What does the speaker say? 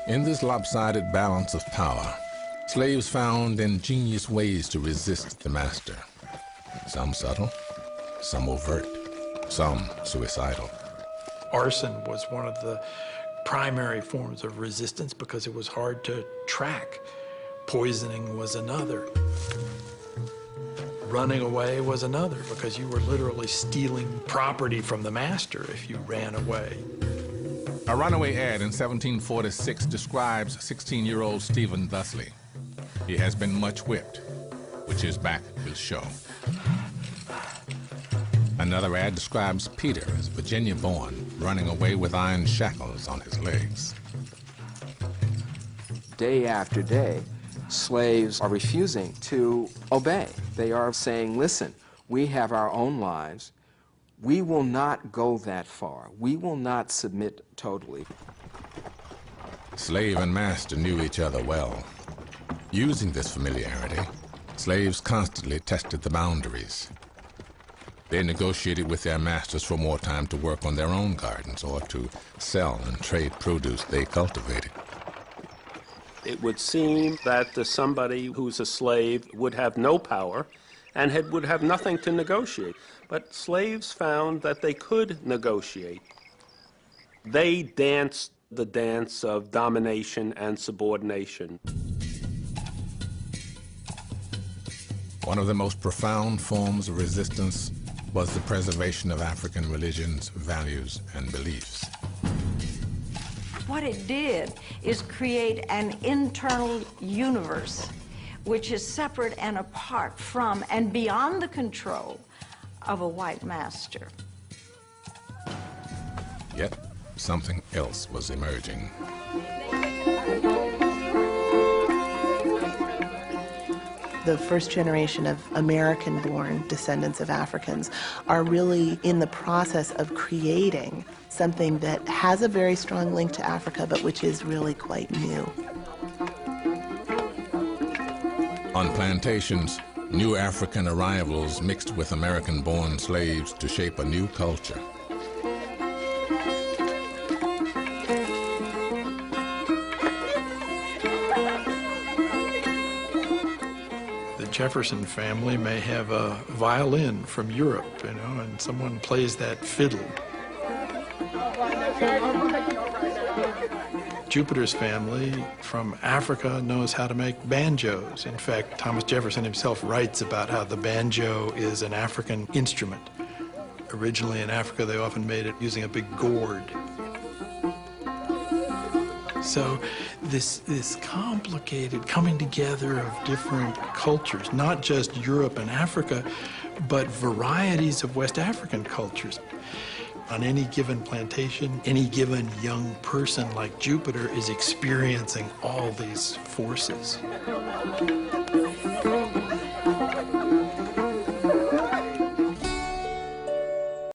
In this lopsided balance of power, slaves found ingenious ways to resist the master. Some subtle, some overt, some suicidal. Arson was one of the primary forms of resistance because it was hard to track. Poisoning was another. Running away was another because you were literally stealing property from the master if you ran away. A runaway ad in 1746 describes 16-year-old Stephen thusly. He has been much whipped, which his back will show. Another ad describes Peter as Virginia-born, running away with iron shackles on his legs. Day after day, slaves are refusing to obey. They are saying, listen, we have our own lives. We will not go that far. We will not submit totally. Slave and master knew each other well. Using this familiarity, slaves constantly tested the boundaries. They negotiated with their masters for more time to work on their own gardens or to sell and trade produce they cultivated. It would seem that somebody who's a slave would have no power and would have nothing to negotiate. But slaves found that they could negotiate. They danced the dance of domination and subordination. One of the most profound forms of resistance was the preservation of African religions, values, and beliefs. What it did is create an internal universe which is separate and apart from and beyond the control of a white master. Yet, something else was emerging. The first generation of American-born descendants of Africans are really in the process of creating something that has a very strong link to Africa, but which is really quite new. On plantations, new African arrivals mixed with American-born slaves to shape a new culture. The Jefferson family may have a violin from Europe, you know, and someone plays that fiddle. Jupiter's family from Africa knows how to make banjos. In fact, Thomas Jefferson himself writes about how the banjo is an African instrument. Originally in Africa, they often made it using a big gourd. So this complicated coming together of different cultures, not just Europe and Africa, but varieties of West African cultures. On any given plantation, any given young person like Jupiter is experiencing all these forces.